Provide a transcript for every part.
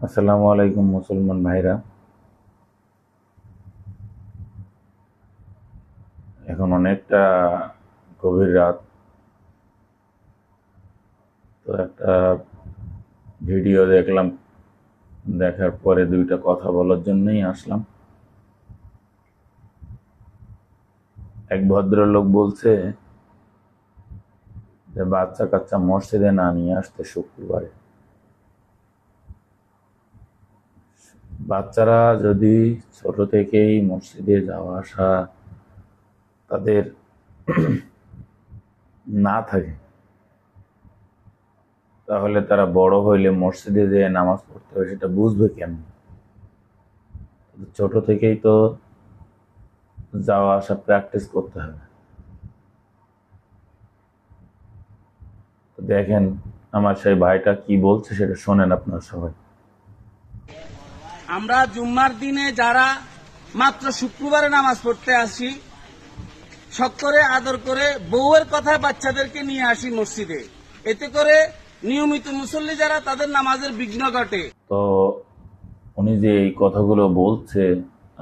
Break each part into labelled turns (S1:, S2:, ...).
S1: আসসালামু আলাইকুম মুসলমান ভাইরা। এখন অনেকটা গভীর রাত, তো একটা ভিডিও দেখলাম। দেখার পরে দুইটা কথা বলার জন্যই আসলাম। এক ভদ্রলোক বলছে যে বাচ্চা কাচ্চা মসজিদে না নিয়ে আসতে শুক্রবারে। বাচ্চারা যদি ছোট থেকেই মসজিদে যাওয়া আসা তাদের না থাকে, তাহলে তারা বড় হইলে মসজিদে যেয়ে নামাজ পড়তে হবে সেটা বুঝবে কেমন? ছোট থেকেই তো যাওয়া আসা প্র্যাকটিস করতে হবে। তো দেখেন আমার সেই ভাইটা কি বলছে, সেটা শোনেন আপনারা সবাই।
S2: আমরা জুম্মার দিনে যারা মাত্র শুক্রবারে নামাজ পড়তে আসি, শখ করে আদর করে বউয়ের কথা বাচ্চাদেরকে নিয়ে আসি মসজিদে। এতে করে নিয়মিত মুসল্লি যারা তাদের নামাজের বিঘ্ন ঘটে।
S1: তো উনি যে এই কথাগুলো বলছে,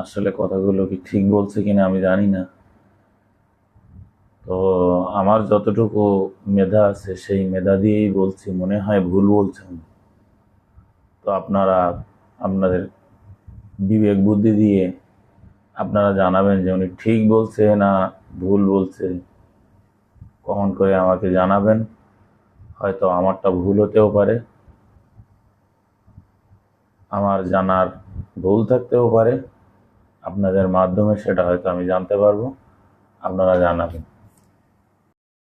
S1: আসলে কথাগুলো কি ঠিক বলছে কিনা আমি জানি না। তো আমার যতটুকু মেধা আছে সেই মেধা দিয়েই বলছি, মনে হয় ভুল বলছে উনি। তো আপনারা আপনাদের বিবেক বুদ্ধি দিয়ে আপনারা জানাবেন যে উনি ঠিক বলছে না ভুল বলছে। কমেন্ট করে আমাকে জানাবেন। হয়তো আমারটা ভুল হতেও পারে, আমার জানার ভুল থাকতেও পারে। আপনাদের মাধ্যমে সেটা হয়তো আমি জানতে পারবো, আপনারা জানাবেন।